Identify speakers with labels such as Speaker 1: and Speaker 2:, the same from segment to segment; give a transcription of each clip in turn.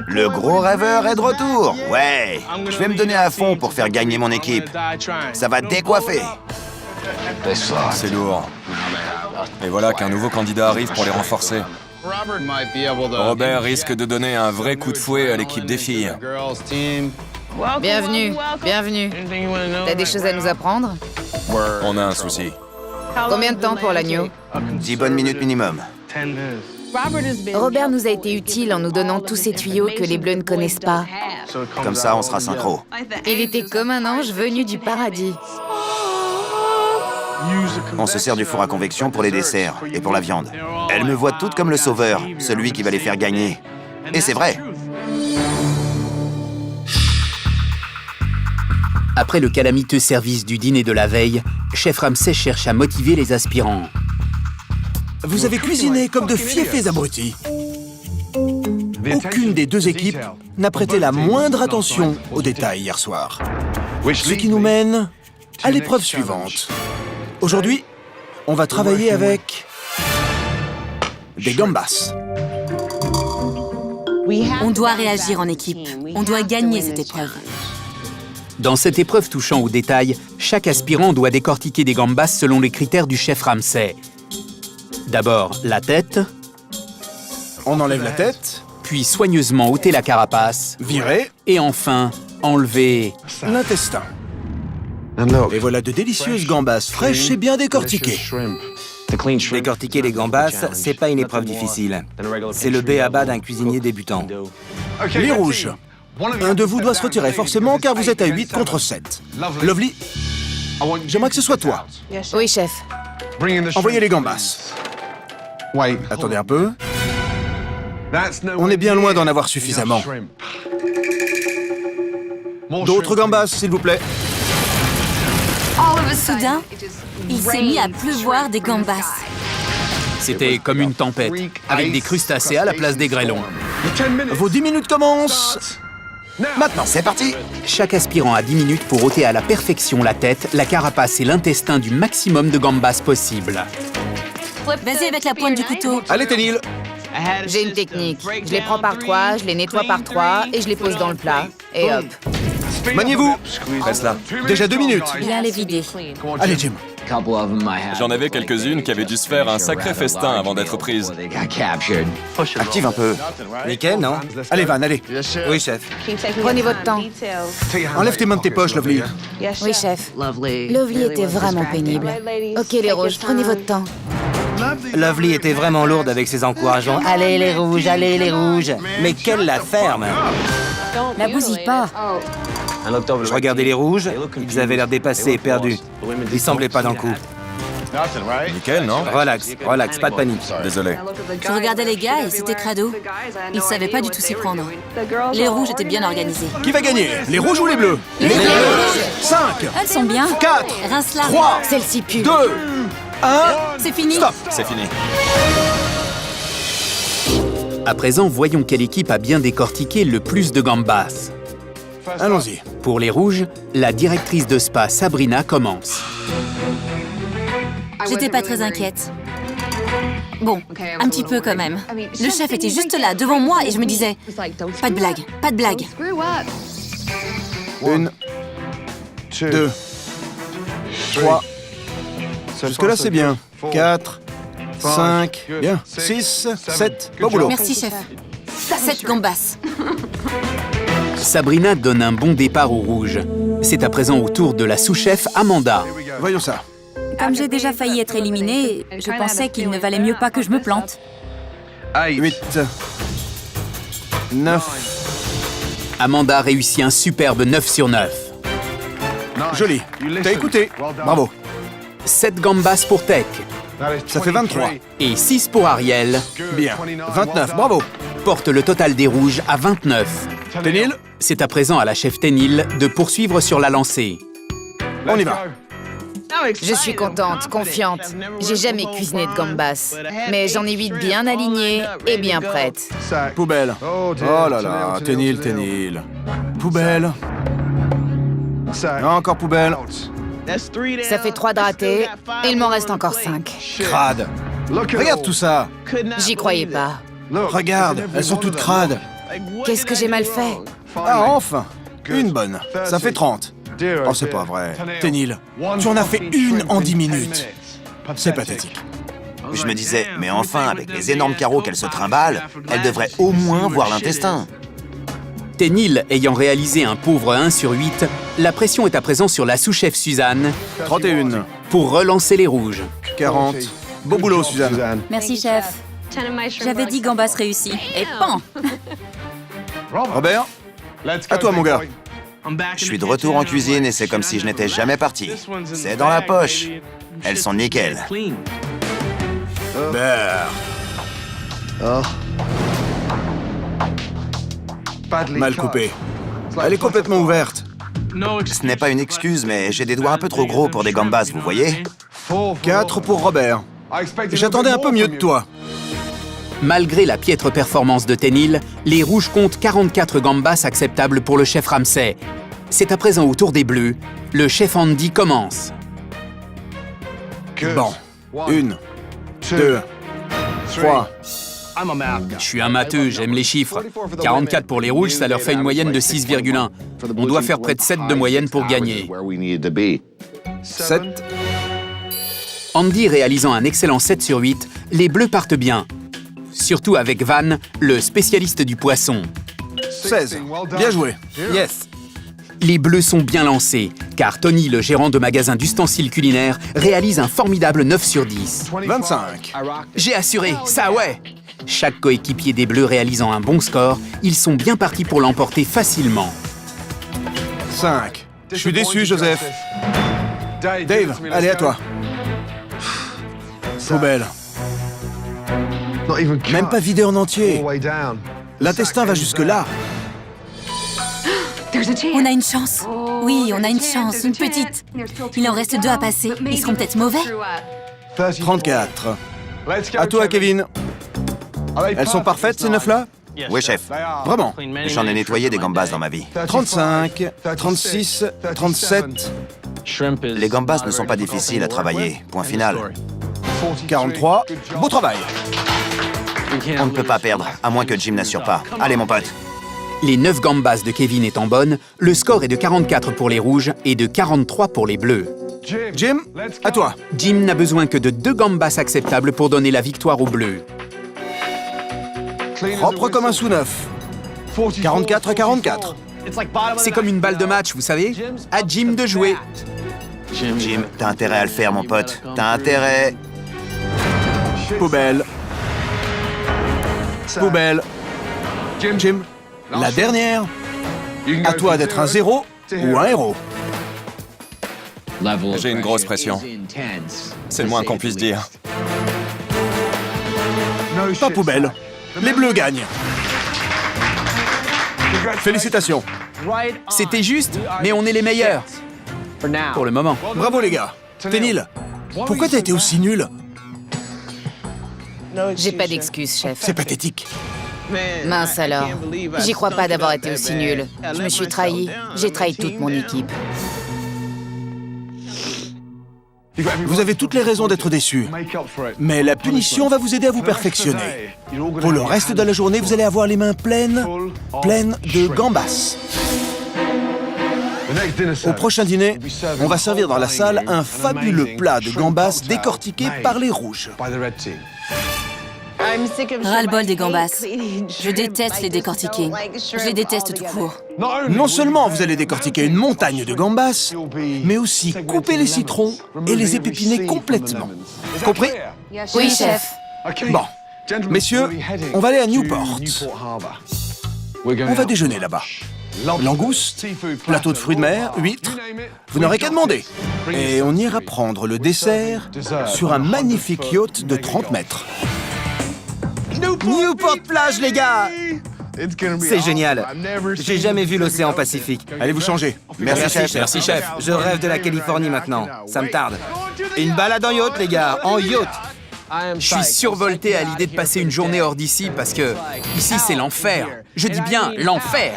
Speaker 1: Le gros rêveur est de retour. Ouais, je vais me donner à fond pour faire gagner mon équipe. Ça va décoiffer.
Speaker 2: C'est lourd. Et voilà qu'un nouveau candidat arrive pour les renforcer. Robert risque de donner un vrai coup de fouet à l'équipe des filles.
Speaker 3: Bienvenue, bienvenue. T'as des choses à nous apprendre?
Speaker 2: On a un souci.
Speaker 3: Combien de temps pour l'agneau?
Speaker 1: 10 bonnes minutes minimum.
Speaker 3: Robert nous a été utile en nous donnant tous ces tuyaux que les Bleus ne connaissent pas.
Speaker 1: Comme ça, on sera synchro.
Speaker 3: Il était comme un ange venu du paradis.
Speaker 1: On se sert du four à convection pour les desserts et pour la viande. Elle me voit toute comme le sauveur, celui qui va les faire gagner. Et c'est vrai.
Speaker 4: Après le calamiteux service du dîner de la veille, Chef Ramsay cherche à motiver les aspirants.
Speaker 5: Vous avez cuisiné comme de fiefés abrutis. Aucune des deux équipes n'a prêté la moindre attention aux détails hier soir. Ce qui nous mène à l'épreuve suivante. Aujourd'hui, on va travailler avec des gambas.
Speaker 6: On doit réagir en équipe. On doit gagner cette épreuve.
Speaker 4: Dans cette épreuve touchant aux détails, chaque aspirant doit décortiquer des gambas selon les critères du chef Ramsay. D'abord, la tête,
Speaker 5: On enlève la tête,
Speaker 4: puis soigneusement ôter la carapace,
Speaker 5: virer
Speaker 4: et enfin, enlever...
Speaker 5: l'intestin. Et voilà de délicieuses gambas fraîches et bien décortiquées.
Speaker 7: Décortiquer les gambas, c'est pas une épreuve difficile. C'est le b.a.-ba d'un cuisinier débutant.
Speaker 5: Les rouges. Un de vous doit se retirer forcément car vous êtes à 8 contre 7. Lovely, j'aimerais que ce soit toi.
Speaker 3: Oui, chef.
Speaker 5: Envoyez les gambas. Attendez un peu. On est bien loin d'en avoir suffisamment. D'autres gambas, s'il vous plaît.
Speaker 6: Soudain, il s'est mis à pleuvoir des gambas.
Speaker 4: C'était comme une tempête, avec des crustacés à la place des grêlons.
Speaker 5: Vos 10 minutes commencent. Maintenant,
Speaker 1: C'est parti.
Speaker 4: Chaque aspirant a 10 minutes pour ôter à la perfection la tête, la carapace et l'intestin du maximum de gambas possible.
Speaker 6: Vas-y avec la pointe du couteau.
Speaker 5: allez, Ténil.
Speaker 3: J'ai une technique. Je les prends par 3, je les nettoie par 3 et je les pose dans le plat. Et hop.
Speaker 5: Maniez-vous.
Speaker 2: Reste là.
Speaker 5: Déjà 2 minutes.
Speaker 6: Bien les vider.
Speaker 5: Allez, Jim.
Speaker 2: J'en avais quelques-unes qui avaient dû se faire un sacré festin avant d'être prises.
Speaker 1: Active un peu.
Speaker 7: Nickel, non?
Speaker 5: Allez, Van, allez.
Speaker 7: Oui, chef.
Speaker 3: Prenez votre temps.
Speaker 5: Enlève tes mains de tes poches, Lovely.
Speaker 3: Oui, chef. Lovely était vraiment pénible. Ok, les rouges, prenez votre temps.
Speaker 7: Lovely était vraiment lourde avec ses encouragements. Allez les rouges, allez les rouges. Mais qu'elle la ferme.
Speaker 6: La bousille pas.
Speaker 7: Je regardais les rouges, ils avaient l'air dépassés et perdus. Ils semblaient pas dans le coup.
Speaker 2: Nickel, non?
Speaker 7: Relax, relax, pas de panique.
Speaker 2: Désolé.
Speaker 6: Je regardais les gars et c'était crado. Ils savaient pas du tout s'y prendre. Les rouges étaient bien organisés.
Speaker 5: Qui va gagner? Les rouges ou les bleus?
Speaker 6: Les bleus.
Speaker 5: 5,
Speaker 6: Elles sont bien.
Speaker 5: 4,
Speaker 6: Rince-la.
Speaker 5: 3,
Speaker 3: Celle-ci pue.
Speaker 5: 2, 1,
Speaker 6: C'est fini.
Speaker 5: stop.
Speaker 2: C'est fini.
Speaker 4: À présent, voyons quelle équipe a bien décortiqué le plus de gambas.
Speaker 5: Allons-y.
Speaker 4: Pour les rouges, la directrice de spa Sabrina commence.
Speaker 6: J'étais pas très inquiète. Bon, un petit peu quand même. Le chef était juste là, devant moi, et je me disais, pas de blague, pas de blague.
Speaker 5: 1, 2, 3. Jusque-là, c'est bien. 4, 5, bien. 6, 7, bon boulot.
Speaker 6: Merci, chef. 7 gambas.
Speaker 4: Sabrina donne un bon départ aux rouges. C'est à présent au tour de la sous-chef Amanda.
Speaker 5: Voyons ça.
Speaker 6: Comme j'ai déjà failli être éliminée, je pensais qu'il ne valait mieux pas que je me plante.
Speaker 5: 8, 9.
Speaker 4: Amanda réussit un superbe 9 sur 9.
Speaker 5: Joli. T'as écouté. Bravo.
Speaker 4: 7 gambas pour Tech
Speaker 5: Ça fait 23.
Speaker 4: et 6 pour Ariel
Speaker 5: Bien. 29, bravo.
Speaker 4: portent le total des rouges à 29.
Speaker 5: Ténil,
Speaker 4: C'est à présent à la chef Ténil de poursuivre sur la lancée.
Speaker 5: on y va.
Speaker 3: Je suis contente, confiante. J'ai jamais cuisiné de gambas. Mais j'en ai 8 bien alignées et bien prêtes.
Speaker 5: Poubelle. Oh là là, Ténil, Ténil. Poubelle. Encore poubelle.
Speaker 3: Ça fait 3 de ratés et il m'en reste encore 5.
Speaker 5: Crade. Regarde tout ça.
Speaker 3: J'y croyais pas.
Speaker 5: Regarde, elles sont toutes crades.
Speaker 3: Qu'est-ce que j'ai mal fait?
Speaker 5: Ah, enfin! Une bonne. Ça fait 30. Oh, c'est pas vrai. Ténil, tu en as fait une en 10 minutes. C'est pathétique.
Speaker 1: Je me disais, mais enfin, avec les énormes carreaux qu'elle se trimballe, elle devrait au moins voir l'intestin.
Speaker 4: Ténil ayant réalisé un pauvre 1 sur 8, la pression est à présent sur la sous-chef Suzanne
Speaker 5: 31.
Speaker 4: pour relancer les rouges.
Speaker 5: 40. Beau boulot, Suzanne.
Speaker 6: Merci, chef. J'avais dit Gambas réussi. Et pan!
Speaker 5: Robert, à toi, mon gars.
Speaker 1: Je suis de retour en cuisine et c'est comme si je n'étais jamais parti. C'est dans la poche. Elles sont nickel.
Speaker 5: Robert. Mal coupé. Elle est complètement ouverte.
Speaker 1: Ce n'est pas une excuse, mais j'ai des doigts un peu trop gros pour des gambas, vous voyez?
Speaker 5: 4 pour Robert. J'attendais un peu mieux de toi.
Speaker 4: Malgré la piètre performance de Ténil, les rouges comptent 44 gambas acceptables pour le chef Ramsay. C'est à présent au tour des bleus. Le chef Andy commence.
Speaker 5: Bon. 1, 2, 3.
Speaker 4: Je suis un matheux, j'aime les chiffres. 44 pour les rouges, ça leur fait une moyenne de 6,1. On doit faire près de 7 de moyenne pour gagner.
Speaker 5: 7.
Speaker 4: Andy réalisant un excellent 7 sur 8, les bleus partent bien. Surtout avec Van, le spécialiste du poisson.
Speaker 5: 16. Bien joué.
Speaker 7: Yes.
Speaker 4: Les bleus sont bien lancés, car Tony, le gérant de magasin d'ustensiles culinaires, réalise un formidable 9 sur 10.
Speaker 5: 25.
Speaker 4: J'ai assuré, ça ouais! Chaque coéquipier des bleus réalisant un bon score, ils sont bien partis pour l'emporter facilement.
Speaker 5: 5. Je suis déçu, Joseph. Dave, allez, à toi. Poubelle. Même pas vidé en entier. L'intestin va jusque-là.
Speaker 6: On a une chance. Oui, on a une chance, une petite. Il en reste 2 à passer. Ils seront peut-être mauvais.
Speaker 5: 34. À toi, Kevin. Elles sont parfaites, ces 9-là?
Speaker 1: Oui, chef.
Speaker 5: Vraiment?
Speaker 1: J'en ai nettoyé des gambas dans ma vie.
Speaker 5: 35, 36, 37,
Speaker 1: Les gambas ne sont pas difficiles à travailler. Point final.
Speaker 5: 43. Beau travail.
Speaker 1: On ne peut pas perdre, à moins que Jim n'assure pas. Allez, mon pote.
Speaker 4: Les 9 gambas de Kevin étant bonnes, le score est de 44 pour les rouges et de 43 pour les bleus.
Speaker 5: Jim, à toi.
Speaker 4: Jim n'a besoin que de 2 gambas acceptables pour donner la victoire aux bleus.
Speaker 5: Propre comme un sous-neuf. 44 à 44.
Speaker 4: C'est comme une balle de match, vous savez? À Jim de jouer.
Speaker 1: Jim, t'as intérêt à le faire, mon pote. T'as intérêt.
Speaker 5: Poubelle. Poubelle. Jim, la dernière. À toi d'être un 0 ou un héros.
Speaker 2: J'ai une grosse pression. C'est le moins qu'on puisse dire.
Speaker 5: Pas poubelle. Les bleus gagnent. Félicitations.
Speaker 4: C'était juste, mais on est les meilleurs. Pour le moment.
Speaker 5: Bravo les gars. Ténil, pourquoi t'as été aussi nul?
Speaker 3: J'ai pas d'excuse, chef.
Speaker 5: C'est pathétique.
Speaker 3: Mince alors. J'y crois pas d'avoir été aussi nul. Je me suis trahi. J'ai trahi toute mon équipe.
Speaker 5: Vous avez toutes les raisons d'être déçus. Mais la punition va vous aider à vous perfectionner. Pour le reste de la journée, vous allez avoir les mains pleines de gambas. Au prochain dîner, on va servir dans la salle un fabuleux plat de gambas décortiqué par les rouges.
Speaker 6: Ras-le-bol des gambas. Je déteste les décortiquer. Je les déteste tout court.
Speaker 5: Non seulement vous allez décortiquer une montagne de gambas, mais aussi couper les citrons et les épépiner complètement. Compris?
Speaker 3: Oui, chef.
Speaker 5: Bon. Messieurs, on va aller à Newport. On va déjeuner là-bas. Langoustes, plateau de fruits de mer, huîtres. Vous n'aurez qu'à demander. Et on ira prendre le dessert sur un magnifique yacht de 30 mètres.
Speaker 7: Newport plage, les gars! C'est génial. J'ai jamais vu l'océan Pacifique.
Speaker 5: Allez vous changer.
Speaker 1: Merci, chef.
Speaker 4: Merci, chef.
Speaker 7: Je rêve de la Californie maintenant. Ça me tarde. Une balade en yacht, les gars. En yacht.
Speaker 4: Je suis survolté à l'idée de passer une journée hors d'ici parce que ici c'est l'enfer. Je dis bien l'enfer.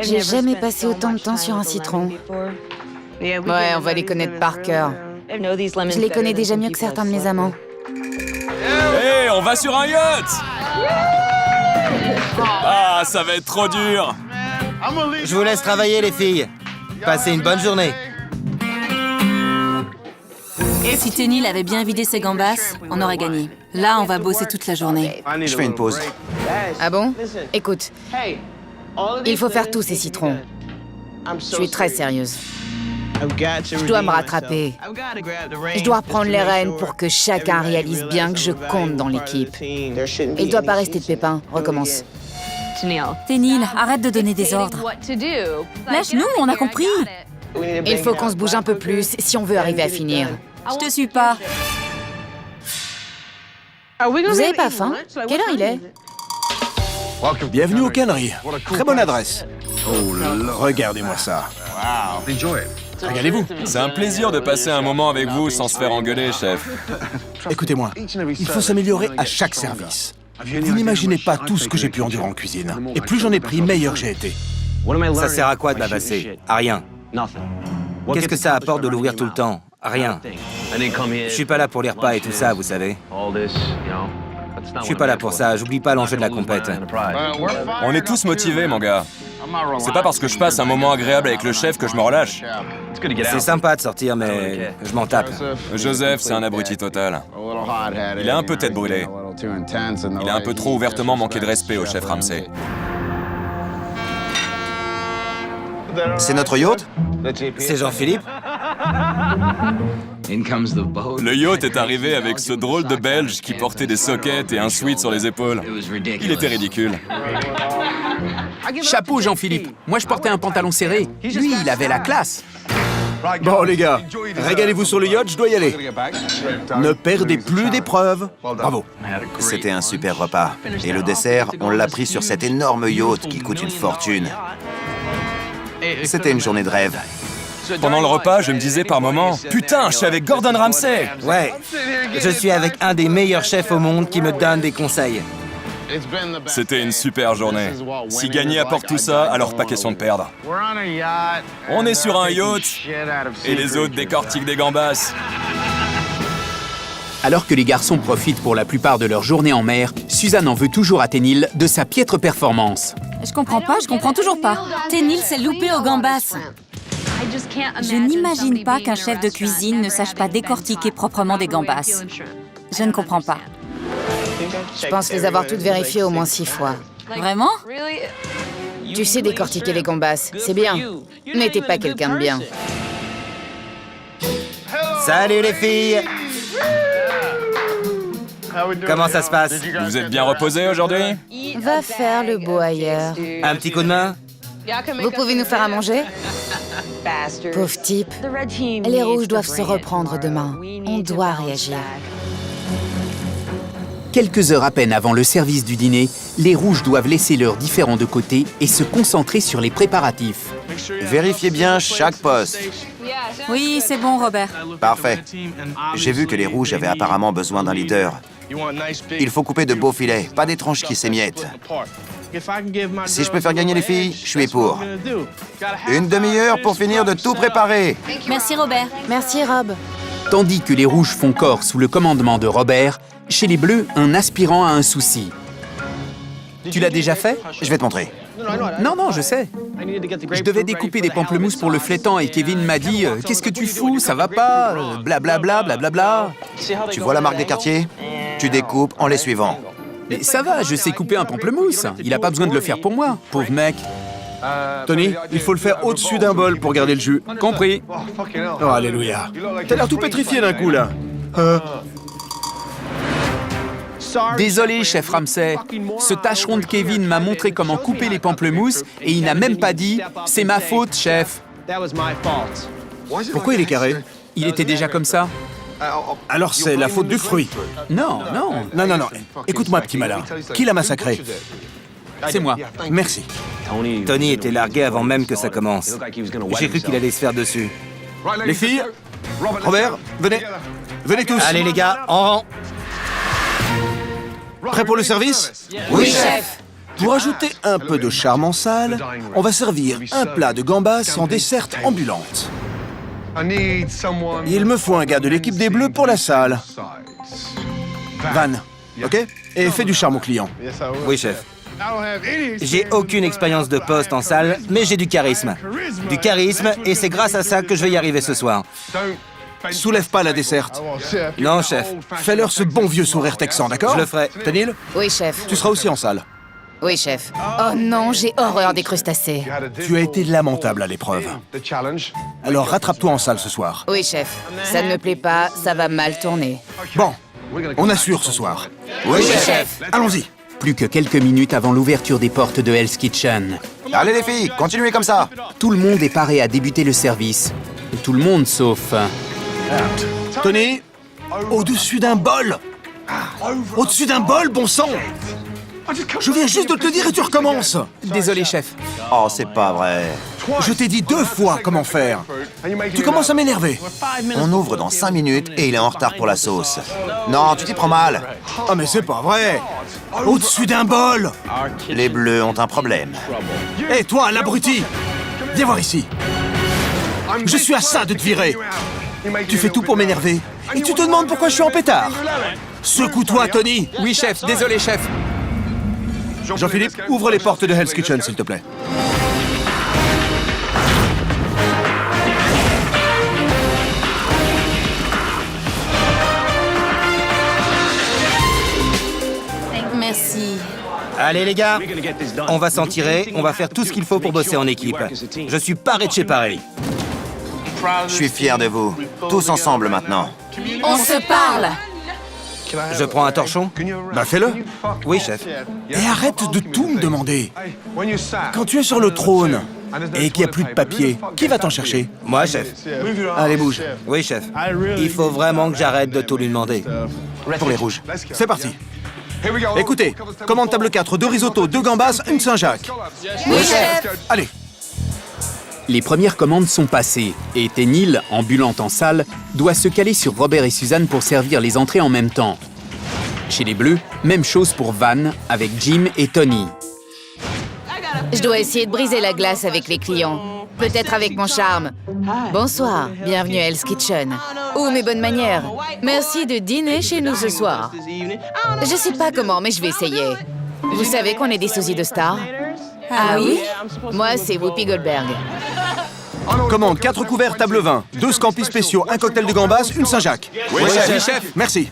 Speaker 3: J'ai jamais passé autant de temps sur un citron. Ouais, on va les connaître par cœur. Je les connais déjà mieux que certains de mes amants.
Speaker 2: Hé, on va sur un yacht! Ah, ça va être trop dur!
Speaker 7: Je vous laisse travailler, les filles. Passez une bonne journée.
Speaker 6: Si Tenniel avait bien vidé ses gambas, on aurait gagné. Là, on va bosser toute la journée.
Speaker 1: Je fais une pause.
Speaker 3: Ah bon? Écoute, il faut faire tous ces citrons. Je suis très sérieuse. Je dois me rattraper. Je dois reprendre les rênes pour que chacun réalise bien que je compte dans l'équipe. Il doit pas rester de pépins. Recommence.
Speaker 6: Tenniel, arrête de donner des ordres. Lâche-nous, on a compris.
Speaker 3: Il faut qu'on se bouge un peu plus si on veut arriver à finir.
Speaker 6: Je te suis pas.
Speaker 3: Vous avez pas faim? Quelle heure il est?
Speaker 5: Bienvenue aux Canneries. Très bonne adresse. Oh, regardez-moi ça. Régalez-vous.
Speaker 2: C'est un plaisir de passer un moment avec vous sans se faire engueuler, chef.
Speaker 5: Écoutez-moi, il faut s'améliorer à chaque service. Vous n'imaginez pas tout ce que j'ai pu endurer en cuisine. Et plus j'en ai pris, meilleur j'ai été.
Speaker 7: Ça sert à quoi de bavasser? À rien. Qu'est-ce que ça apporte de l'ouvrir tout le temps? Rien. Je suis pas là pour les repas et tout ça, vous savez. Je suis pas là pour ça, j'oublie pas l'enjeu de la compète.
Speaker 2: On est tous motivés, mon gars. C'est pas parce que je passe un moment agréable avec le chef que je me relâche.
Speaker 7: C'est sympa de sortir, mais je m'en tape.
Speaker 2: Joseph, c'est un abruti total. Il a un peu tête brûlée. Il a un peu trop ouvertement manqué de respect au chef Ramsay.
Speaker 1: C'est notre yacht?
Speaker 7: C'est Jean-Philippe?
Speaker 2: Le yacht est arrivé avec ce drôle de Belge qui portait des sockets et un sweat sur les épaules. Il était ridicule.
Speaker 4: Chapeau, Jean-Philippe. Moi, je portais un pantalon serré. Lui, il avait la classe.
Speaker 5: Bon, les gars, régalez-vous sur le yacht, je dois y aller. Ne perdez plus d'épreuves. Bravo.
Speaker 1: C'était un super repas. Et le dessert, on l'a pris sur cet énorme yacht qui coûte une fortune. C'était une journée de rêve.
Speaker 2: Pendant le repas, je me disais par moments, putain, je suis avec Gordon Ramsay.
Speaker 7: Ouais, je suis avec un des meilleurs chefs au monde qui me donne des conseils.
Speaker 2: C'était une super journée. Si gagner apporte tout ça, alors pas question de perdre. On est sur un yacht et les autres décortiquent des gambas.
Speaker 4: Alors que les garçons profitent pour la plupart de leur journée en mer, Suzanne en veut toujours à Tenniel de sa piètre performance.
Speaker 6: Je comprends toujours pas. Tenniel s'est loupé aux gambas. Je n'imagine pas qu'un chef de cuisine ne sache pas décortiquer proprement des gambas. Je ne comprends pas.
Speaker 3: Je pense les avoir toutes vérifiées au moins 6 fois.
Speaker 6: Vraiment?
Speaker 3: Tu sais décortiquer les gambas, c'est bien. Mais t'es pas quelqu'un de bien.
Speaker 7: Salut les filles! Comment ça se passe?
Speaker 2: Vous êtes bien reposés aujourd'hui?
Speaker 3: Va faire le beau ailleurs.
Speaker 7: Un petit coup de main?
Speaker 3: Vous pouvez nous faire à manger? Pauvre type. Les rouges doivent se reprendre demain. On doit réagir.
Speaker 4: Quelques heures à peine avant le service du dîner, les rouges doivent laisser leurs différends de côté et se concentrer sur les préparatifs.
Speaker 1: Vérifiez bien chaque poste.
Speaker 6: Oui, c'est bon, Robert.
Speaker 1: Parfait. J'ai vu que les rouges avaient apparemment besoin d'un leader. Il faut couper de beaux filets, pas des tranches qui s'émiettent. Si je peux faire gagner les filles, je suis pour. Une demi-heure pour finir de tout préparer.
Speaker 6: Merci, Robert.
Speaker 3: Merci, Rob.
Speaker 4: Tandis que les rouges font corps sous le commandement de Robert, chez les bleus, un aspirant a un souci. Tu l'as déjà fait?
Speaker 1: Je vais te montrer.
Speaker 4: Non, je sais. Je devais découper des pamplemousses pour le flétan et Kevin m'a dit « Qu'est-ce que tu fous? Ça va pas? Blablabla, blablabla. »
Speaker 1: Tu vois la marque des quartiers? Tu découpes en les suivant.
Speaker 4: Mais ça va, je sais couper un pamplemousse. Il a pas besoin de le faire pour moi, pauvre mec.
Speaker 5: Tony, il faut le faire au-dessus d'un bol pour garder le jus.
Speaker 4: Compris.
Speaker 5: Oh, alléluia. T'as l'air tout pétrifié d'un coup, là.
Speaker 4: Désolé, chef Ramsay. Ce tâcheron de Kevin m'a montré comment couper les pamplemousses et il n'a même pas dit « C'est ma faute, chef ».
Speaker 5: Pourquoi il est carré?
Speaker 4: Il était déjà comme ça?
Speaker 5: Alors c'est la faute du fruit.
Speaker 4: Non.
Speaker 5: Non. Écoute-moi, petit malin. Qui l'a massacré?
Speaker 4: C'est moi.
Speaker 5: Merci.
Speaker 7: Tony était largué avant même que ça commence. J'ai cru qu'il allait se faire dessus.
Speaker 5: Les filles, Robert, venez. Venez tous.
Speaker 7: Allez les gars, en rang.
Speaker 5: Prêt pour le service?
Speaker 3: Oui, chef.
Speaker 5: Pour ajouter un peu de charme en salle, on va servir un plat de gambas en desserte ambulante. Il me faut un gars de l'équipe des Bleus pour la salle. Van, ok? Et fais du charme aux clients.
Speaker 7: Oui, chef. J'ai aucune expérience de poste en salle, mais j'ai du charisme. Du charisme, et c'est grâce à ça que je vais y arriver ce soir.
Speaker 5: Soulève pas la desserte.
Speaker 7: Non, chef.
Speaker 5: Fais-leur ce bon vieux sourire texan, d'accord?
Speaker 7: Je le ferai.
Speaker 5: Tenil,
Speaker 3: Oui, chef.
Speaker 5: tu seras aussi en salle.
Speaker 3: Oui, chef. Oh non, j'ai horreur des crustacés.
Speaker 5: Tu as été lamentable à l'épreuve. Alors rattrape-toi en salle ce soir.
Speaker 3: Oui, chef. Ça ne me plaît pas, ça va mal tourner.
Speaker 5: Bon, on assure ce soir.
Speaker 3: Oui, chef.
Speaker 5: Allons-y.
Speaker 4: Plus que quelques minutes avant l'ouverture des portes de Hell's Kitchen.
Speaker 1: Allez les filles, continuez comme ça.
Speaker 4: Tout le monde est paré à débuter le service. Tout le monde sauf...
Speaker 5: Tony, au-dessus d'un bol. Au-dessus d'un bol, bon sang. Je viens juste de te le dire et tu recommences.
Speaker 4: Désolé, chef.
Speaker 1: Oh, c'est pas vrai.
Speaker 5: Je t'ai dit 2 fois comment faire. Tu commences à m'énerver.
Speaker 1: On ouvre dans 5 minutes et il est en retard pour la sauce. Non, tu t'y prends mal.
Speaker 5: Ah mais c'est pas vrai. Au-dessus d'un bol.
Speaker 1: Les bleus ont un problème.
Speaker 5: Hé, toi, l'abruti. Viens voir ici. Je suis à ça de te virer. Tu fais tout pour m'énerver. Et tu te demandes pourquoi je suis en pétard. Secoue-toi, Tony.
Speaker 4: Oui, chef. Désolé, chef.
Speaker 5: Jean-Philippe, ouvre les portes de Hell's Kitchen, s'il te plaît.
Speaker 6: Merci.
Speaker 7: Allez, les gars, on va s'en tirer, on va faire tout ce qu'il faut pour bosser en équipe. Je suis paré de chez pareil.
Speaker 1: Je suis fier de vous. Tous ensemble maintenant.
Speaker 6: On se parle.
Speaker 7: Je prends un torchon?
Speaker 5: Bah fais-le.
Speaker 7: Oui, chef.
Speaker 5: Et arrête de tout me demander. Quand tu es sur le trône et qu'il n'y a plus de papier, qui va t'en chercher?
Speaker 7: Moi, chef.
Speaker 5: Allez, bouge.
Speaker 7: Oui, chef. Il faut vraiment que j'arrête de tout lui demander.
Speaker 5: Pour les rouges. C'est parti. Écoutez, commande table 4, 2 risottos, 2 gambas, une Saint-Jacques.
Speaker 3: Oui, chef.
Speaker 5: Allez.
Speaker 4: Les premières commandes sont passées et Tenil, ambulant en salle, doit se caler sur Robert et Suzanne pour servir les entrées en même temps. Chez les Bleus, même chose pour Van avec Jim et Tony.
Speaker 3: Je dois essayer de briser la glace avec les clients. Peut-être avec mon charme. Bonsoir, bienvenue à Hell's Kitchen. Oh, mes bonnes manières. Merci de dîner chez nous ce soir. Je sais pas comment, mais je vais essayer. Vous savez qu'on est des sosies de stars?
Speaker 6: Ah oui?
Speaker 3: Moi, c'est Whoopi Goldberg.
Speaker 5: Commande 4 couverts table 20, 2 scampis spéciaux, un cocktail de gambas, une Saint-Jacques.
Speaker 4: Oui, chef.
Speaker 5: Merci.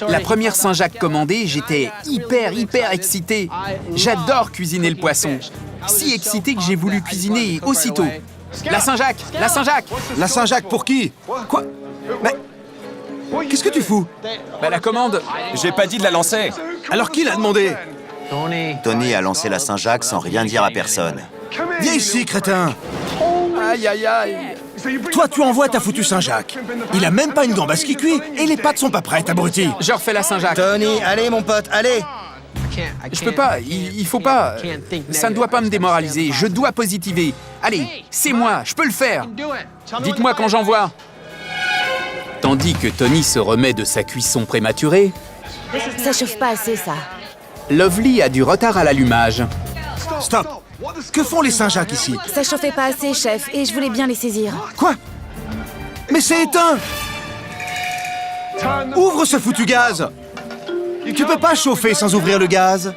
Speaker 4: La première Saint-Jacques commandée, j'étais hyper excité. J'adore cuisiner le poisson. Si excité que j'ai voulu cuisiner aussitôt. La Saint-Jacques! La Saint-Jacques!
Speaker 5: La Saint-Jacques pour qui? Quoi? Mais... Qu'est-ce que tu fous?
Speaker 4: Bah la commande!
Speaker 2: J'ai pas dit de la lancer.
Speaker 5: Alors qui l'a demandé?
Speaker 1: Tony a lancé la Saint-Jacques sans rien dire à personne.
Speaker 5: Viens ici, crétin.
Speaker 4: Aïe, aïe, aïe!
Speaker 5: Toi, tu envoies ta foutue Saint-Jacques. Il a même pas une gambasse qui cuit et les pâtes sont pas prêtes, abruti.
Speaker 4: Je refais la Saint-Jacques.
Speaker 7: Tony, allez, mon pote, allez.
Speaker 4: Je peux pas, il faut pas. Ça ne doit pas me démoraliser, je dois positiver. Allez, c'est moi, je peux le faire. Dites-moi quand j'envoie. Tandis que Tony se remet de sa cuisson prématurée,
Speaker 3: Ça chauffe pas assez, ça.
Speaker 4: Lovely a du retard à l'allumage.
Speaker 5: Stop. Que font les Saint-Jacques ici?
Speaker 3: Ça chauffait pas assez, chef, et je voulais bien les saisir.
Speaker 5: Quoi? Mais c'est éteint. Ouvre ce foutu gaz. Tu peux pas chauffer sans ouvrir le gaz.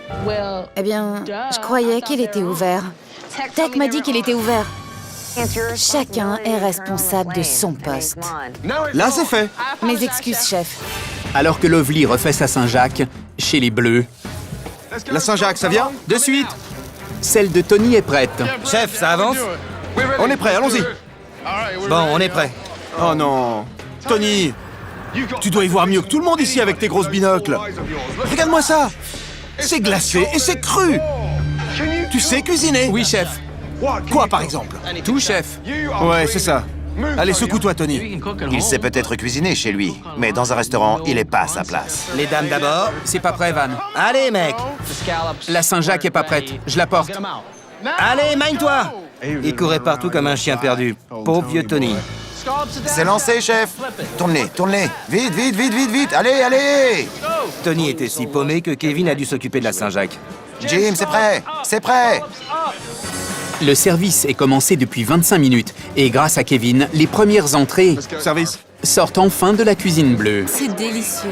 Speaker 3: Eh bien, je croyais qu'il était ouvert. Tech m'a dit qu'il était ouvert. Chacun est responsable de son poste.
Speaker 5: Là, c'est fait.
Speaker 3: Mes excuses, chef.
Speaker 4: Alors que Lovely refait sa Saint-Jacques, chez les Bleus,
Speaker 5: La Saint-Jacques, ça vient?
Speaker 4: de suite, celle de Tony est prête.
Speaker 7: Chef, ça avance?
Speaker 5: On est prêt, allons-y.
Speaker 7: Bon, on est prêt.
Speaker 5: Oh non. Tony, tu dois y voir mieux que tout le monde ici avec tes grosses binocles. Regarde-moi ça. C'est glacé et c'est cru. Tu sais cuisiner?
Speaker 4: Oui, chef.
Speaker 5: Quoi, par exemple?
Speaker 4: Tout, chef.
Speaker 5: Ouais, c'est ça. Allez, secoue-toi, Tony.
Speaker 1: Il sait peut-être cuisiner chez lui, mais dans un restaurant, il est pas à sa place.
Speaker 7: Les dames d'abord.
Speaker 4: C'est pas prêt, Van.
Speaker 7: Allez, mec.
Speaker 4: La Saint-Jacques est pas prête, je la porte.
Speaker 7: Allez, mine-toi. Il courait partout comme un chien perdu. Pauvre vieux Tony.
Speaker 1: C'est lancé, chef. Tournez, tournez. Vite, vite, vite, vite, vite. Allez, allez.
Speaker 7: Tony était si paumé que Kevin a dû s'occuper de la Saint-Jacques.
Speaker 1: Jim, c'est prêt. C'est prêt.
Speaker 4: Le service est commencé depuis 25 minutes et grâce à Kevin, les premières entrées
Speaker 5: Service.
Speaker 4: sortent enfin de la cuisine bleue.
Speaker 6: C'est délicieux.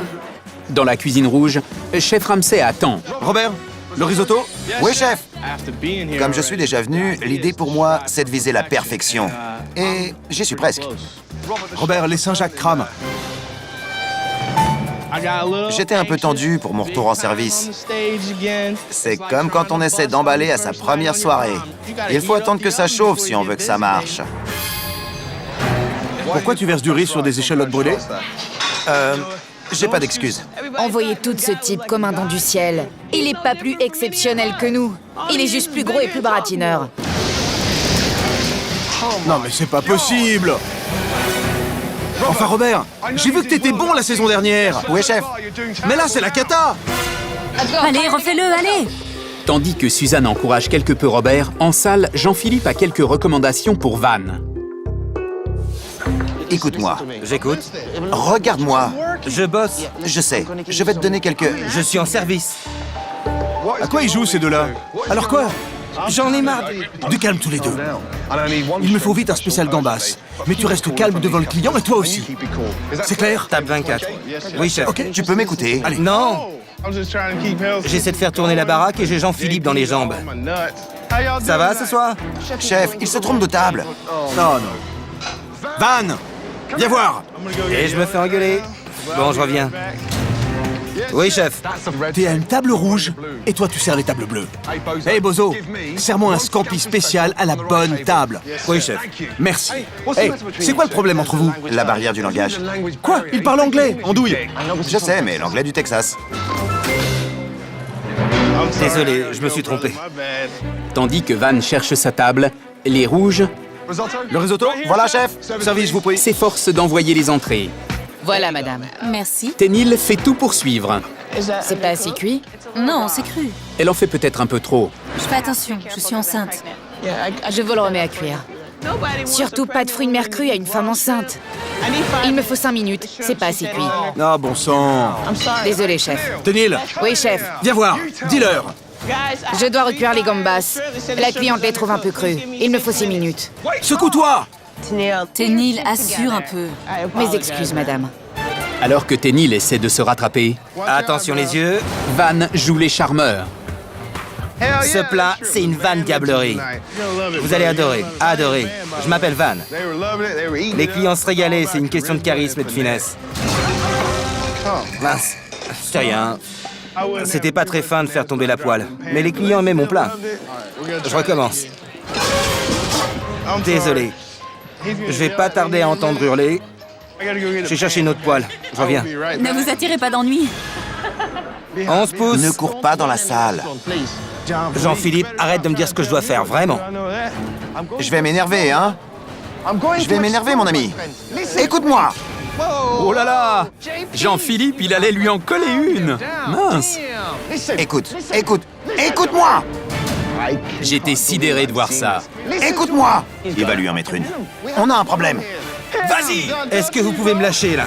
Speaker 4: Dans la cuisine rouge, chef Ramsay attend.
Speaker 5: Robert, le risotto?
Speaker 1: Oui, chef. Comme je suis déjà venu, l'idée pour moi, c'est de viser la perfection. Et j'y suis presque.
Speaker 5: Robert, les Saint-Jacques crament.
Speaker 1: J'étais un peu tendu pour mon retour en service. C'est comme quand on essaie d'emballer à sa première soirée. Il faut attendre que ça chauffe si on veut que ça marche.
Speaker 5: Pourquoi tu verses du riz sur des échalotes brûlées?
Speaker 1: J'ai pas d'excuses.
Speaker 3: Envoyez tout ce type comme un don du ciel. Il est pas plus exceptionnel que nous. Il est juste plus gros et plus baratineur.
Speaker 5: Non mais c'est pas possible! Enfin Robert, j'ai vu que t'étais bon la saison dernière.
Speaker 1: Oui, chef.
Speaker 5: Mais là c'est la cata.
Speaker 6: Allez, refais-le, allez!
Speaker 4: Tandis que Suzanne encourage quelque peu Robert, en salle, Jean-Philippe a quelques recommandations pour Van.
Speaker 1: Écoute-moi.
Speaker 7: J'écoute.
Speaker 1: Regarde-moi.
Speaker 7: Je bosse.
Speaker 1: Je sais. Je vais te donner quelques...
Speaker 7: Je suis en service.
Speaker 5: À quoi ils jouent ces deux-là? Alors quoi?
Speaker 7: J'en ai marre.
Speaker 5: Du calme tous les deux. Il me faut vite un spécial gambas. Mais tu restes calme devant le client et toi aussi. C'est clair?
Speaker 7: Table 24. Oui, chef.
Speaker 5: Ok.
Speaker 1: Tu peux m'écouter?
Speaker 5: Allez.
Speaker 7: Non! J'essaie de faire tourner la baraque et j'ai Jean-Philippe dans les jambes. Ça va ce soir?
Speaker 1: Chef, il se trompe de table.
Speaker 5: Non, non. Van! Viens voir!
Speaker 7: Et je me fais engueuler. Bon, je reviens. Oui, chef.
Speaker 5: T'es à une table rouge et toi tu sers les tables bleues. Hey Bozo, serre-moi un scampi spécial à la bonne table.
Speaker 7: Oui, chef.
Speaker 5: Merci. Hey, c'est quoi le problème entre vous?
Speaker 1: La barrière du langage.
Speaker 5: Quoi? Il parle anglais, andouille.
Speaker 1: Je sais, mais l'anglais du Texas.
Speaker 7: Désolé, je me suis trompé.
Speaker 4: Tandis que Van cherche sa table, les rouges
Speaker 5: Le risotto?
Speaker 1: Voilà, chef.
Speaker 5: Service, je vous prie.
Speaker 4: s'efforcent d'envoyer les entrées.
Speaker 3: Voilà, madame.
Speaker 6: Merci.
Speaker 4: Ténil fait tout pour suivre.
Speaker 3: C'est pas assez cuit?
Speaker 6: Non, c'est cru.
Speaker 4: Elle en fait peut-être un peu trop.
Speaker 6: Je fais attention, je suis enceinte.
Speaker 3: Je vous le remets à cuire. Surtout pas de fruits de mer crus à une femme enceinte. Il me faut 5 minutes, c'est pas assez cuit.
Speaker 5: Ah bon sang.
Speaker 3: Désolé, chef.
Speaker 5: Ténil,
Speaker 3: Oui, chef.
Speaker 5: viens voir. Dis-leur.
Speaker 3: Je dois recuire les gambas. La cliente les trouve un peu crues. Il me faut 6 minutes.
Speaker 5: Secoue-toi.
Speaker 6: Ténil, assure un peu.
Speaker 3: Mes excuses, madame.
Speaker 4: Alors que Ténil essaie de se rattraper,
Speaker 7: Attention les yeux.
Speaker 4: Van joue les charmeurs.
Speaker 7: Ce plat, c'est une vanne diablerie. Vous allez adorer, adorer. Je m'appelle Van. Les clients se régalaient, c'est une question de charisme et de finesse. Mince, c'est rien. C'était pas très fin de faire tomber la poêle, mais les clients aimaient mon plat. Je recommence. Désolé. Je vais pas tarder à entendre hurler. Je vais chercher une autre poêle. Je reviens.
Speaker 6: Ne vous attirez pas d'ennui.
Speaker 7: 11 pouces.
Speaker 1: Ne cours pas dans la salle.
Speaker 7: Jean-Philippe, arrête de me dire ce que je dois faire, vraiment.
Speaker 1: Je vais m'énerver, hein? Je vais m'énerver, mon ami. Écoute-moi.
Speaker 4: Oh là là! Jean-Philippe, il allait lui en coller une! Mince!
Speaker 1: Écoute, écoute-moi.
Speaker 4: J'étais sidéré de voir ça.
Speaker 1: Écoute-moi. Il va lui en mettre une. On a un problème.
Speaker 7: Vas-y! Est-ce que vous pouvez me lâcher, là?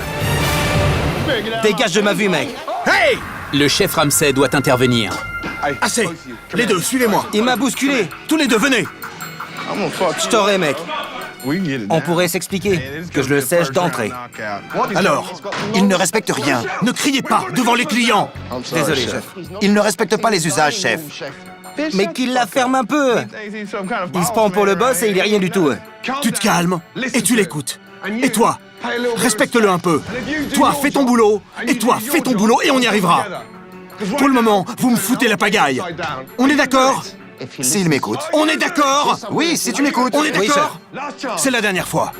Speaker 7: Dégage de ma vue, mec.
Speaker 5: Hey!
Speaker 4: Le chef Ramsay doit intervenir.
Speaker 5: Assez. Les deux, suivez-moi.
Speaker 7: Il m'a bousculé.
Speaker 5: Tous les deux, venez.
Speaker 7: Je t'aurais, mec. On pourrait s'expliquer que je le sèche d'entrée.
Speaker 5: Alors,
Speaker 1: Il ne respecte rien.
Speaker 5: ne criez pas devant les clients.
Speaker 7: Désolé, chef.
Speaker 1: Il ne respecte pas les usages, chef.
Speaker 7: Mais qu'il la ferme un peu. Il se prend pour le boss et il est rien du tout.
Speaker 5: Tu te calmes et tu l'écoutes. Et toi, respecte-le un peu. Toi, fais ton boulot. Et toi, fais ton boulot et on y arrivera. Pour le moment, vous me foutez la pagaille. On est d'accord?
Speaker 1: S'il m'écoute.
Speaker 5: On est d'accord?
Speaker 1: Oui, si tu m'écoutes.
Speaker 5: On est
Speaker 7: Oui,
Speaker 5: d'accord? C'est la dernière fois.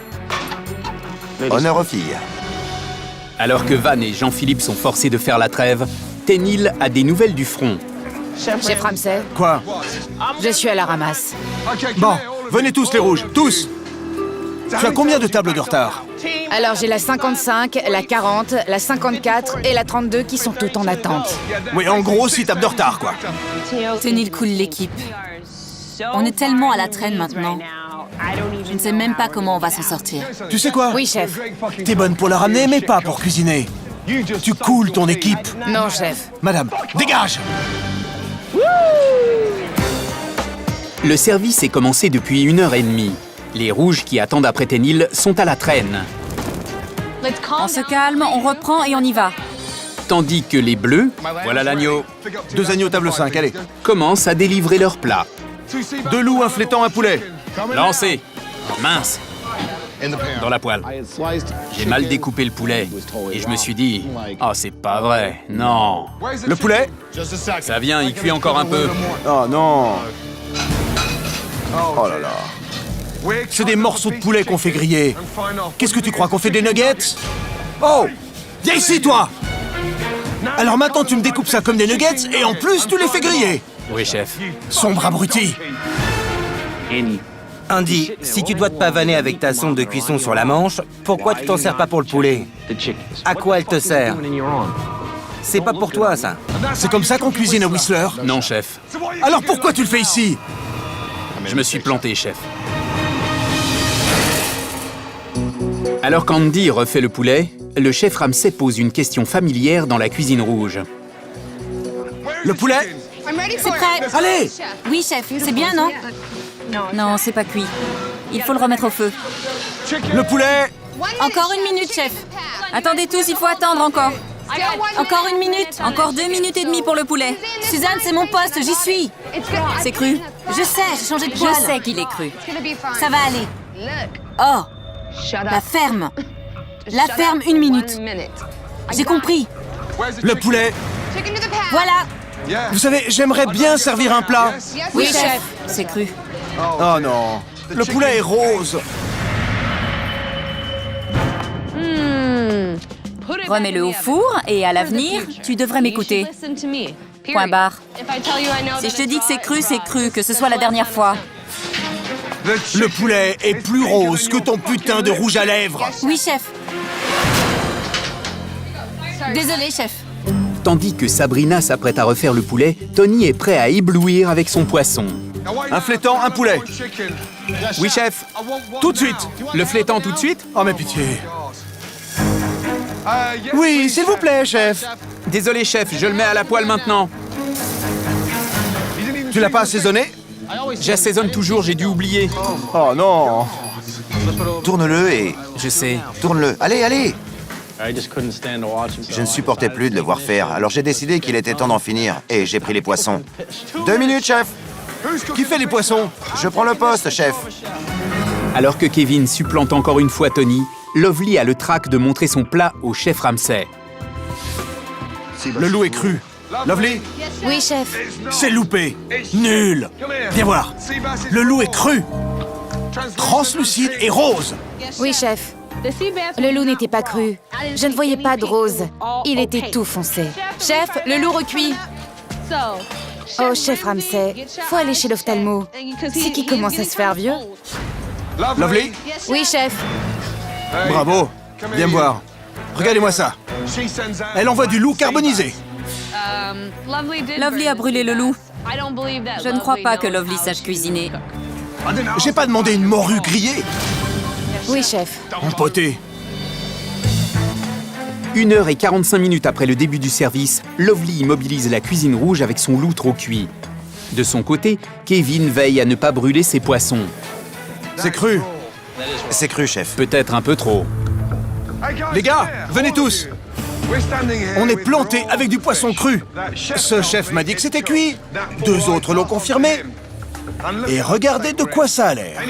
Speaker 1: Honneur aux filles.
Speaker 4: Alors que Van et Jean-Philippe sont forcés de faire la trêve, Ténil a des nouvelles du front.
Speaker 3: Chef Ramsay,
Speaker 5: Quoi?
Speaker 3: je suis à la ramasse.
Speaker 5: Bon, venez tous les rouges, tous. Tu as combien de tables de retard?
Speaker 3: Alors j'ai la 55, la 40, la 54 et la 32 qui sont toutes en attente.
Speaker 5: Oui, en gros, 6 tables de retard, quoi.
Speaker 6: Ténil coule l'équipe. On est tellement à la traîne maintenant. Je ne sais même pas comment on va s'en sortir.
Speaker 5: Tu sais quoi?
Speaker 3: Oui, chef.
Speaker 5: T'es bonne pour la ramener, mais pas pour cuisiner. Tu coules ton équipe.
Speaker 3: Non, chef.
Speaker 5: Madame, dégage!
Speaker 4: Le service est commencé depuis 1h30. Les rouges qui attendent après Ténil sont à la traîne.
Speaker 6: On se calme, on reprend et on y va.
Speaker 4: Tandis que les bleus, voilà l'agneau,
Speaker 5: 2 agneaux table 5, allez.
Speaker 4: commencent à délivrer leur plat.
Speaker 5: 2 loups, un flétan, un poulet.
Speaker 4: Lancez. Mince. Dans la poêle. J'ai mal découpé le poulet. Et je me suis dit, oh, c'est pas vrai. Non.
Speaker 5: Le poulet?
Speaker 4: Ça vient, il cuit encore un peu.
Speaker 5: Oh non. Oh là là. C'est des morceaux de poulet qu'on fait griller. Qu'est-ce que tu crois, qu'on fait des nuggets? Oh! Viens ici, toi! Alors maintenant, tu me découpes ça comme des nuggets et en plus, tu les fais griller.
Speaker 4: Oui, chef.
Speaker 5: Sombre abruti.
Speaker 7: Andy, si tu dois te pavaner avec ta sonde de cuisson sur la manche, pourquoi tu t'en sers pas pour le poulet? À quoi elle te sert? C'est pas pour toi, ça.
Speaker 5: C'est comme ça qu'on cuisine à Whistler?
Speaker 4: Non, chef.
Speaker 5: Alors pourquoi tu le fais ici?
Speaker 4: Je me suis planté, chef. Alors qu'Andy refait le poulet, le chef Ramsay pose une question familière dans la cuisine rouge.
Speaker 5: Le poulet?
Speaker 6: C'est prêt.
Speaker 5: Allez!
Speaker 6: Oui, chef, c'est bien, non? Non, c'est pas cuit. Il faut le remettre au feu.
Speaker 5: Le poulet?
Speaker 6: Encore 1 minute, chef. Attendez tous, il faut attendre encore. Encore 1 minute. Encore 2 minutes et demie pour le poulet. Suzanne, c'est mon poste, j'y suis. C'est cru. Je sais, j'ai changé de poêle. Je sais qu'il est cru. Ça va aller. Oh, la ferme. La ferme, 1 minute. J'ai compris.
Speaker 5: Le poulet?
Speaker 6: Voilà.
Speaker 5: Vous savez, j'aimerais bien servir un plat.
Speaker 6: Oui, chef. C'est cru.
Speaker 5: Oh non. Le poulet est rose.
Speaker 6: Remets-le au four et à l'avenir, tu devrais m'écouter. Point barre. Si je te dis que c'est cru, que ce soit la dernière fois.
Speaker 5: Le poulet est plus rose que ton putain de rouge à lèvres.
Speaker 6: Oui, chef. Désolé, chef.
Speaker 4: Tandis que Sabrina s'apprête à refaire le poulet, Tony est prêt à éblouir avec son poisson.
Speaker 5: Un flétan, un poulet.
Speaker 4: Oui, chef.
Speaker 5: Tout de suite.
Speaker 4: Le flétan tout de suite?
Speaker 5: Oh, mais pitié. Oui, s'il vous plaît, chef.
Speaker 4: Désolé, chef, je le mets à la poêle maintenant.
Speaker 5: Tu l'as pas assaisonné?
Speaker 4: J'assaisonne toujours, j'ai dû oublier.
Speaker 5: Oh non.
Speaker 1: Tourne-le et...
Speaker 4: Je sais.
Speaker 1: Tourne-le. Allez, allez! Je ne supportais plus de le voir faire, alors j'ai décidé qu'il était temps d'en finir. Et j'ai pris les poissons. 2 minutes, chef!
Speaker 5: Qui fait les poissons?
Speaker 1: Je prends le poste, chef.
Speaker 4: Alors que Kevin supplante encore une fois Tony, Lovely a le trac de montrer son plat au chef Ramsay.
Speaker 5: Le loup est cru. Lovely?
Speaker 3: Oui, chef.
Speaker 5: C'est loupé. Nul. Viens voir. Le loup est cru. Translucide et rose.
Speaker 3: Oui, chef. Le loup n'était pas cru. Je ne voyais pas de rose. Il était tout foncé. Chef, le loup recuit. Oh, chef Ramsay, faut aller chez l'ophtalmo. C'est qui commence à se faire vieux?
Speaker 5: Lovely?
Speaker 3: Oui, chef.
Speaker 5: Bravo. Viens me voir. Regardez-moi ça. Elle envoie du loup carbonisé.
Speaker 6: Lovely a brûlé le loup. Je ne crois pas que Lovely sache cuisiner.
Speaker 5: J'ai pas demandé une morue grillée.
Speaker 3: Oui, chef.
Speaker 5: Empoté.
Speaker 4: 1h45 après le début du service, Lovely immobilise la cuisine rouge avec son loup trop cuit. De son côté, Kevin veille à ne pas brûler ses poissons.
Speaker 5: C'est cru.
Speaker 1: C'est cru, chef.
Speaker 4: Peut-être un peu trop.
Speaker 5: Les gars, venez tous. On est planté avec du poisson cru. Ce chef m'a dit que c'était cuit. 2 autres l'ont confirmé. Et regardez de quoi ça a l'air.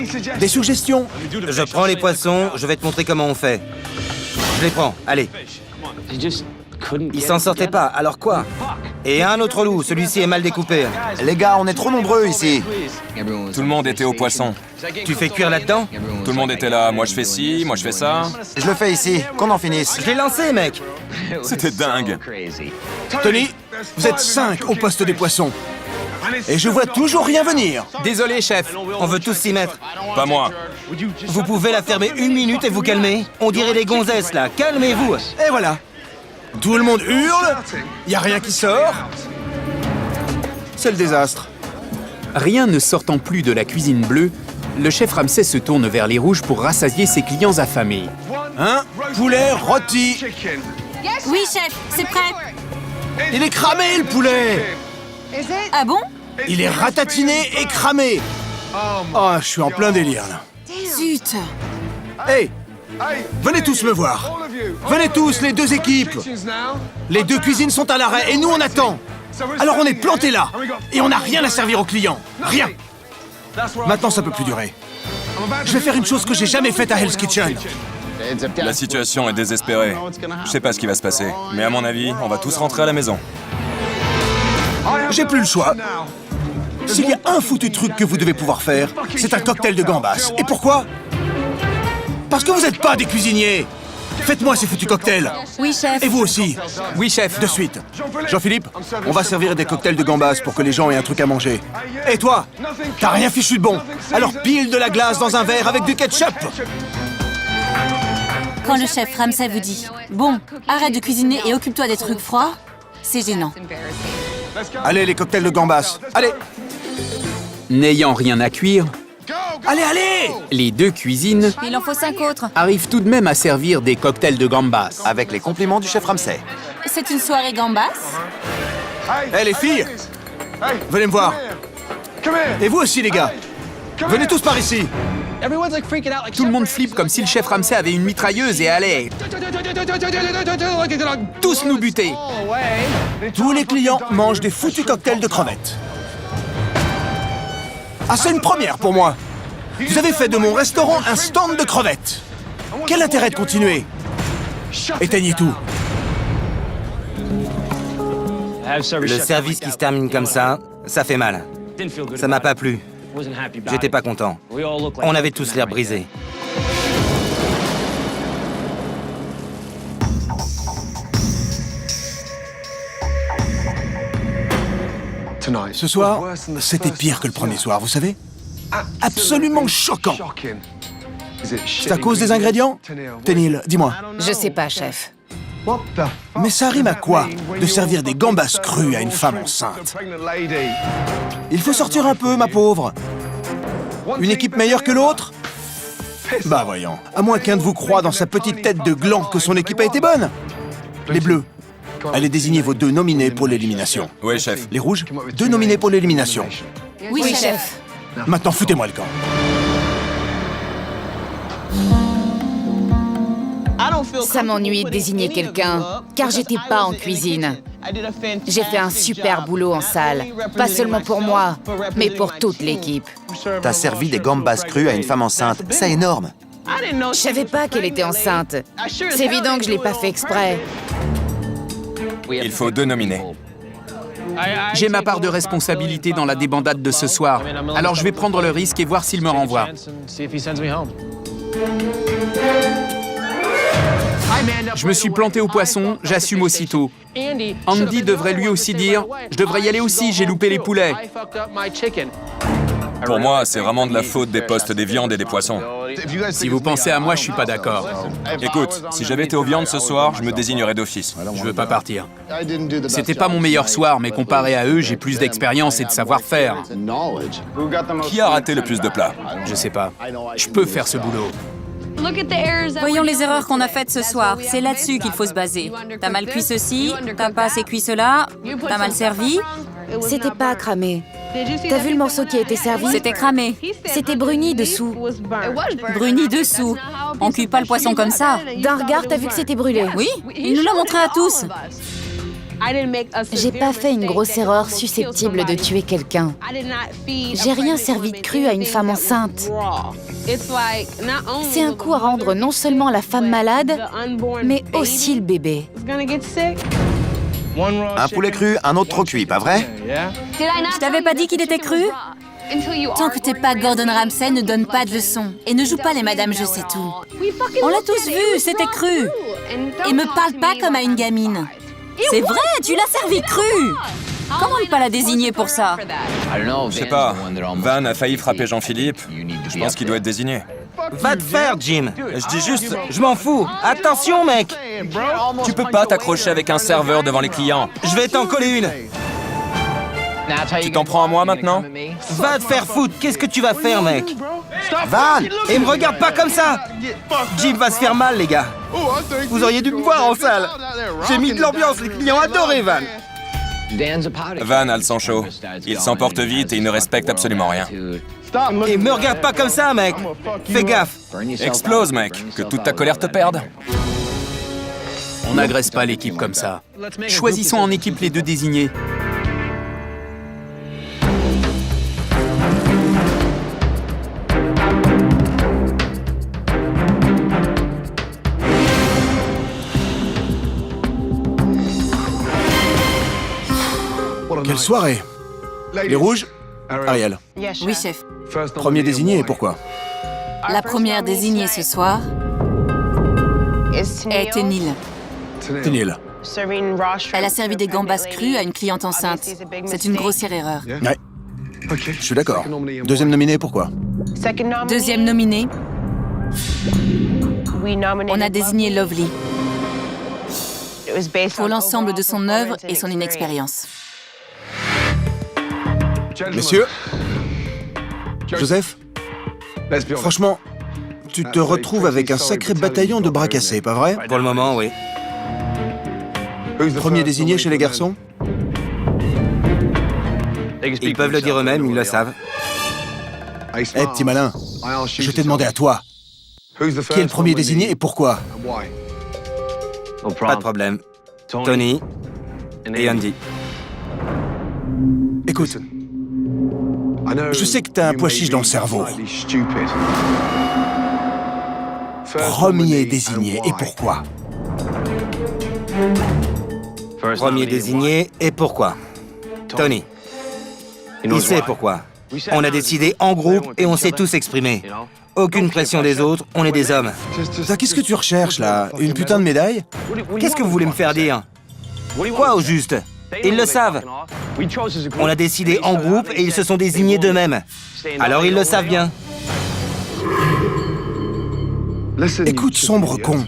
Speaker 5: Des suggestions?
Speaker 7: Je prends les poissons, je vais te montrer comment on fait. Je les prends, allez. Il s'en sortait pas, alors quoi? Et un autre loup, celui-ci est mal découpé.
Speaker 1: Les gars, on est trop nombreux ici.
Speaker 2: Tout le monde était au poisson.
Speaker 7: Tu fais cuire là-dedans?
Speaker 2: Tout le monde était là. Moi, je fais ci, moi, je fais ça.
Speaker 1: Je le fais ici, qu'on en finisse.
Speaker 7: Je l'ai lancé, mec.
Speaker 2: C'était dingue.
Speaker 5: Tony, vous êtes 5 au poste des poissons. Et je vois toujours rien venir.
Speaker 4: Désolé, chef.
Speaker 7: On veut tous s'y mettre.
Speaker 2: Pas moi.
Speaker 7: Vous pouvez la fermer 1 minute et vous calmer? On dirait des gonzesses, là. Calmez-vous.
Speaker 5: Et voilà. Tout le monde hurle. Y a rien qui sort. C'est le désastre.
Speaker 4: Rien ne sortant plus de la cuisine bleue, le chef Ramsay se tourne vers les rouges pour rassasier ses clients affamés.
Speaker 5: Un poulet rôti.
Speaker 6: Oui, chef, c'est prêt.
Speaker 5: Il est cramé, le poulet.
Speaker 6: Ah bon?
Speaker 5: Il est ratatiné et cramé. Oh, je suis en plein délire, là.
Speaker 6: Zut.
Speaker 5: Hey, Venez tous me voir. Venez tous, les deux équipes. Les deux cuisines sont à l'arrêt et nous on attend. Alors on est plantés là. Et on n'a rien à servir aux clients. Rien. Maintenant ça peut plus durer. Je vais faire une chose que j'ai jamais faite à Hell's Kitchen.
Speaker 2: La situation est désespérée. Je sais pas ce qui va se passer, mais à mon avis, on va tous rentrer à la maison.
Speaker 5: J'ai plus le choix. S'il y a un foutu truc que vous devez pouvoir faire, c'est un cocktail de gambas. Et pourquoi? Parce que vous n'êtes pas des cuisiniers. Faites-moi ces foutus cocktails.
Speaker 6: Oui, chef.
Speaker 5: Et vous aussi.
Speaker 4: Oui, chef.
Speaker 5: De suite. Jean-Philippe, on va servir des cocktails de gambas pour que les gens aient un truc à manger. Et toi? T'as rien fichu de bon. Alors pile de la glace dans un verre avec du ketchup.
Speaker 6: Quand le chef Ramsay vous dit « Bon, arrête de cuisiner et occupe-toi des trucs froids », c'est gênant.
Speaker 5: Allez, les cocktails de gambas. Allez.
Speaker 4: N'ayant rien à cuire,
Speaker 5: Allez, allez!
Speaker 4: les deux cuisines
Speaker 6: Il en faut 5 autres.
Speaker 4: arrivent tout de même à servir des cocktails de gambas.
Speaker 1: Avec les compliments du chef Ramsay.
Speaker 6: C'est une soirée gambas.
Speaker 5: Hé, les filles! Venez me voir. Et vous aussi, les gars. Venez tous par ici.
Speaker 4: Tout le monde flippe comme si le chef Ramsay avait une mitrailleuse et allait tous nous buter.
Speaker 5: Tous les clients mangent des foutus cocktails de crevettes. Ah, c'est une première pour moi. Vous avez fait de mon restaurant un stand de crevettes. Quel intérêt de continuer? Éteignez tout.
Speaker 7: Le service qui se termine comme ça fait mal. Ça m'a pas plu. J'étais pas content. On avait tous l'air brisés.
Speaker 5: Ce soir, c'était pire que le premier soir, vous savez? Absolument choquant. C'est à cause des ingrédients? Ténil, dis-moi.
Speaker 3: Je sais pas, chef.
Speaker 5: Mais ça rime à quoi de servir des gambas crues à une femme enceinte? Il faut sortir un peu, ma pauvre. Une équipe meilleure que l'autre? Bah voyons, à moins qu'un de vous croie dans sa petite tête de gland que son équipe a été bonne. Les bleus, allez désigner vos 2 nominés pour l'élimination.
Speaker 2: Oui, chef.
Speaker 5: Les rouges, 2 nominés pour l'élimination.
Speaker 6: Oui, chef.
Speaker 5: Maintenant, foutez-moi le camp.
Speaker 3: Ça m'ennuie de désigner quelqu'un, car j'étais pas en cuisine. J'ai fait un super boulot en salle, pas seulement pour moi, mais pour toute l'équipe.
Speaker 1: T'as servi des gambas crues à une femme enceinte. C'est énorme.
Speaker 3: Je savais pas qu'elle était enceinte. C'est évident que je l'ai pas fait exprès.
Speaker 2: Il faut 2 nominés.
Speaker 4: J'ai ma part de responsabilité dans la débandade de ce soir. Alors je vais prendre le risque et voir s'il me renvoie. Je me suis planté au poisson, j'assume aussitôt. Andy devrait lui aussi dire « Je devrais y aller aussi, j'ai loupé les poulets ».
Speaker 2: Pour moi, c'est vraiment de la faute des postes des viandes et des poissons.
Speaker 4: Si vous pensez à moi, je suis pas d'accord.
Speaker 2: Écoute, si j'avais été aux viandes ce soir, je me désignerais d'office.
Speaker 4: Je veux pas partir. C'était pas mon meilleur soir, mais comparé à eux, j'ai plus d'expérience et de savoir-faire.
Speaker 2: Qui a raté le plus de plats?
Speaker 4: Je sais pas. Je peux faire ce boulot.
Speaker 6: Voyons les erreurs qu'on a faites ce soir. C'est là-dessus qu'il faut se baser. T'as mal cuit ceci, t'as pas assez cuit cela, t'as mal servi.
Speaker 3: C'était pas cramé. T'as vu le morceau qui a été servi?
Speaker 6: C'était cramé.
Speaker 3: C'était bruni dessous.
Speaker 6: Bruni dessous. On cuit pas le poisson comme ça.
Speaker 3: D'un regard, t'as vu que c'était brûlé?
Speaker 6: Oui, il nous l'a montré à tous.
Speaker 3: J'ai pas fait une grosse erreur susceptible de tuer quelqu'un. J'ai rien servi de cru à une femme enceinte. C'est un coup à rendre non seulement la femme malade, mais aussi le bébé.
Speaker 1: Un poulet cru, un autre trop cuit, pas vrai?
Speaker 6: Je t'avais pas dit qu'il était cru? Tant que t'es pas Gordon Ramsay, ne donne pas de leçons. Et ne joue pas les Madame Je sais tout. On l'a tous vu, c'était cru. Et me parle pas comme à une gamine. C'est vrai, tu l'as servi cru. Comment ne pas la désigner pour ça?
Speaker 2: Je sais pas. Van a failli frapper Jean-Philippe. Je pense qu'il doit être désigné.
Speaker 7: Va te faire, Jim.
Speaker 2: Je dis juste,
Speaker 7: Je m'en fous. Attention, mec.
Speaker 2: tu peux pas t'accrocher avec un serveur devant les clients.
Speaker 7: Je vais t'en coller une.
Speaker 2: Tu t'en prends à moi maintenant?
Speaker 7: Va te faire foutre. Qu'est-ce que tu vas faire, mec?
Speaker 5: Van!
Speaker 7: Et me regarde pas comme ça. Jim va se faire mal, les gars. Vous auriez dû me voir en salle. J'ai mis de l'ambiance, les clients adoraient Van.
Speaker 2: Van a le sang chaud. Il s'emporte vite et il ne respecte absolument rien.
Speaker 7: Et me regarde pas comme ça, mec. Fais gaffe.
Speaker 2: Explose, mec, que toute ta colère te perde.
Speaker 4: On n'agresse pas l'équipe comme ça. Choisissons en équipe les deux désignés.
Speaker 5: Quelle soirée! Les rouges? Ariel.
Speaker 6: Oui, chef.
Speaker 5: Premier désigné, et pourquoi?
Speaker 6: La première désignée ce soir est Tenille.
Speaker 5: Tenille.
Speaker 6: Elle a servi des gambas crues à une cliente enceinte. C'est une grossière erreur.
Speaker 5: Ouais. Je suis d'accord. Deuxième nominé, pourquoi?
Speaker 6: Deuxième nominée, on a désigné Lovely pour l'ensemble de son œuvre et son inexpérience.
Speaker 5: Messieurs, Joseph, franchement, tu te retrouves avec un sacré bataillon de bras cassés, pas vrai?
Speaker 7: Pour le moment, oui.
Speaker 5: Premier désigné chez les garçons?
Speaker 7: Ils peuvent le dire eux-mêmes, ils le savent.
Speaker 5: Eh, petit malin, je t'ai demandé à toi. Qui est le premier désigné et pourquoi?
Speaker 7: Pas de problème. Tony et Andy.
Speaker 5: Écoute, je sais que t'as un pois chiche dans le cerveau. Premier désigné et pourquoi?
Speaker 7: Premier désigné et pourquoi? Tony. Il sait pourquoi. On a décidé en groupe et on s'est tous exprimés. Aucune pression des autres, on est des hommes.
Speaker 5: Qu'est-ce que tu recherches, là? Une putain de médaille?
Speaker 7: Qu'est-ce que vous voulez me faire dire? Quoi, au juste? Ils le savent. On a décidé en groupe et ils se sont désignés d'eux-mêmes. Alors ils le savent bien.
Speaker 5: Écoute, sombre con.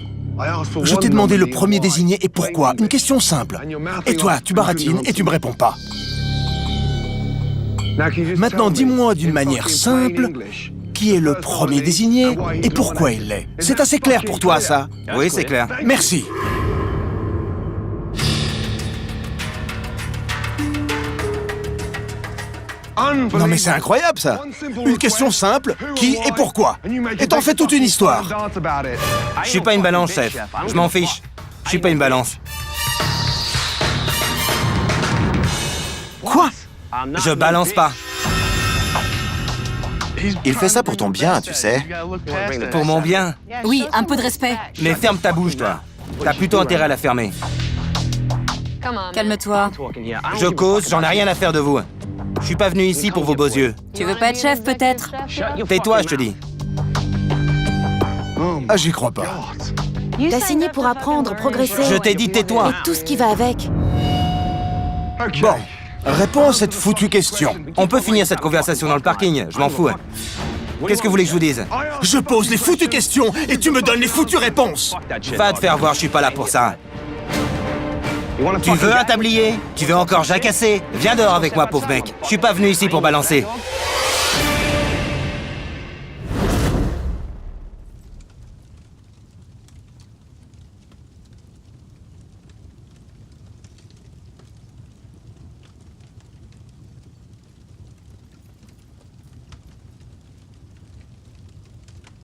Speaker 5: Je t'ai demandé le premier désigné et pourquoi. Une question simple. Et toi, tu baratines et tu me réponds pas. Maintenant, dis-moi d'une manière simple qui est le premier désigné et pourquoi il l'est. C'est assez clair pour toi, ça?
Speaker 7: Oui, c'est clair.
Speaker 5: Merci. Non mais c'est incroyable, ça. Une question simple, qui et pourquoi. Et t'en fais toute une histoire.
Speaker 7: Je suis pas une balance, chef. Je m'en fiche. Je suis pas une balance.
Speaker 5: Quoi?
Speaker 7: Je balance pas.
Speaker 1: Il fait ça pour ton bien, tu sais.
Speaker 7: Pour mon bien.
Speaker 6: Oui, un peu de respect.
Speaker 7: Mais ferme ta bouche, toi. T'as plutôt intérêt à la fermer.
Speaker 6: Calme-toi.
Speaker 7: Je cause, j'en ai rien à faire de vous. Je suis pas venu ici pour vos beaux yeux.
Speaker 6: Tu veux pas être chef, peut-être?
Speaker 7: Tais-toi, je te dis.
Speaker 5: Ah, j'y crois pas.
Speaker 3: T'as signé pour apprendre, progresser.
Speaker 7: Je t'ai dit tais-toi.
Speaker 3: Et tout ce qui va avec.
Speaker 5: Bon, réponds à cette foutue question.
Speaker 7: On peut finir cette conversation dans le parking, je m'en fous. Qu'est-ce que vous voulez que je vous dise?
Speaker 5: Je pose les foutues questions et tu me donnes les foutues réponses.
Speaker 7: Va te faire voir, je suis pas là pour ça. Tu veux un tablier? Tu veux encore jacasser? Viens dehors avec moi, pauvre mec. Je suis pas venu ici pour balancer.